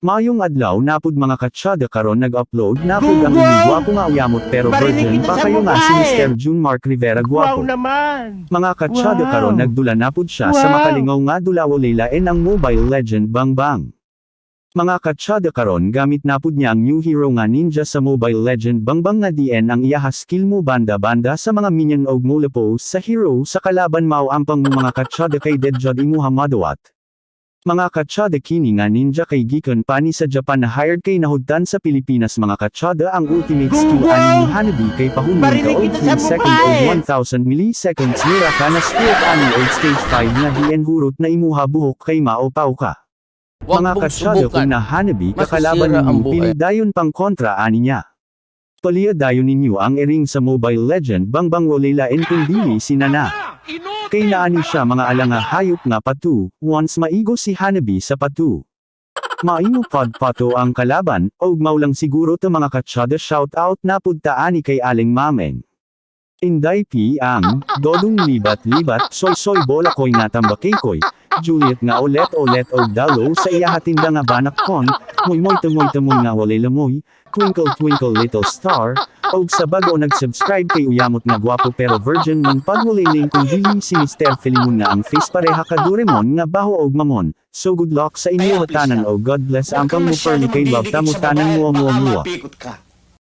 Mayong adlaw napud mga katsada karon nag-upload napud ang gwapo nga uyamot pero virgin pa kayo nga si Mr. June Mark Rivera Wow gwapo. naman! Mga katsada Wow. karon nagdula napud siya sa Wow. makalingaw nga dulawo laylain ang Mobile Legend Bang Bang. Mga katsada karon gamit napud niya ang new hero nga ninja sa Mobile Legend Bang Bang nga DN ang iyaha skill mo banda-banda sa mga minion og mulapo sa hero sa kalaban mao ampang mo mga katsada kay Deadjud imuha madawat. Mga katsada kini nga ninja kay gikan pani sa Japan na hired kay nahudtan sa Pilipinas mga katsada ang ultimate skill ani ni Hanabi kay pahulong ka Barinig og kita 3 sa second mukha og eh. 1000 milliseconds nira ka na spirit ani og stage 5 nga DN hurot na imuha buhok kay mao-paw ka. Huwag Mga mong katsada subukan. kung na Hanabi kakalaban Masisira ang ninyo buhay. pili dayon pang kontra ani niya. Paliya dayon ninyo ang iring sa Mobile Legend Bang Bang walilain kung dili sinana. Kay naani siya mga alanga hayop nga patu, once maigo si Hanabi sa patu. Maimo pato ang kalaban, og maulang siguro ta mga katsada shoutout na pudta ani kay Aling Mameng. Inday P ang, dodong libat-libat, soy bola koy natambakikoy, Juliet nga olet og dalo sa iya hatinda nga banak kon, moy tamoy nga walay lamoy, twinkle little star, og sa bago nag-subscribe kay uyamot nga gwapo pero virgin man pagwaliling kung dili si Mr. Filimon nga ang face pareha ka Doraemon nga baho og mamon. So good luck sa inyo tanan og God bless ang pang mo permi kay love tamo tanan mo. Pikot ka.